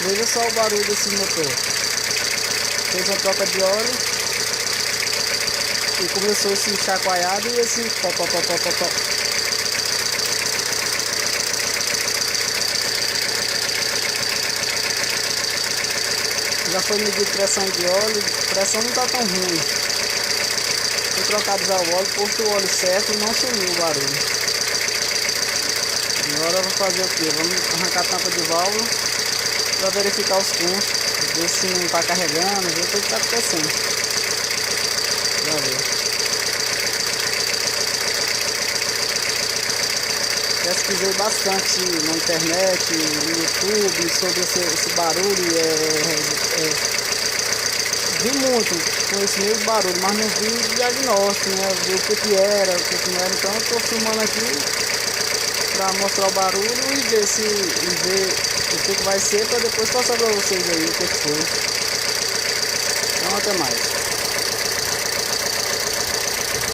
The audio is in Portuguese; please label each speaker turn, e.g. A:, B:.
A: Veja só o barulho desse motor. Fez uma troca de óleo e começou esse chacoalhado e esse tó, tó, tó, tó, tó, tó. Já foi medir pressão de óleo, a pressão não está tão ruim. Foi trocado já o óleo, posto o óleo certo e não sumiu o barulho. Agora eu vou fazer o que? Vamos arrancar a tampa de válvula para verificar os pontos, ver se não está carregando, ver o que está acontecendo. Já ver. Pesquisei bastante na internet, no YouTube, sobre esse barulho. Vi muito com esse mesmo barulho, mas não vi diagnóstico, né? Vi o que era, o que não era. Então eu estou filmando aqui para mostrar o barulho e ver o que vai ser, para depois passar para vocês aí o que foi. Então até mais.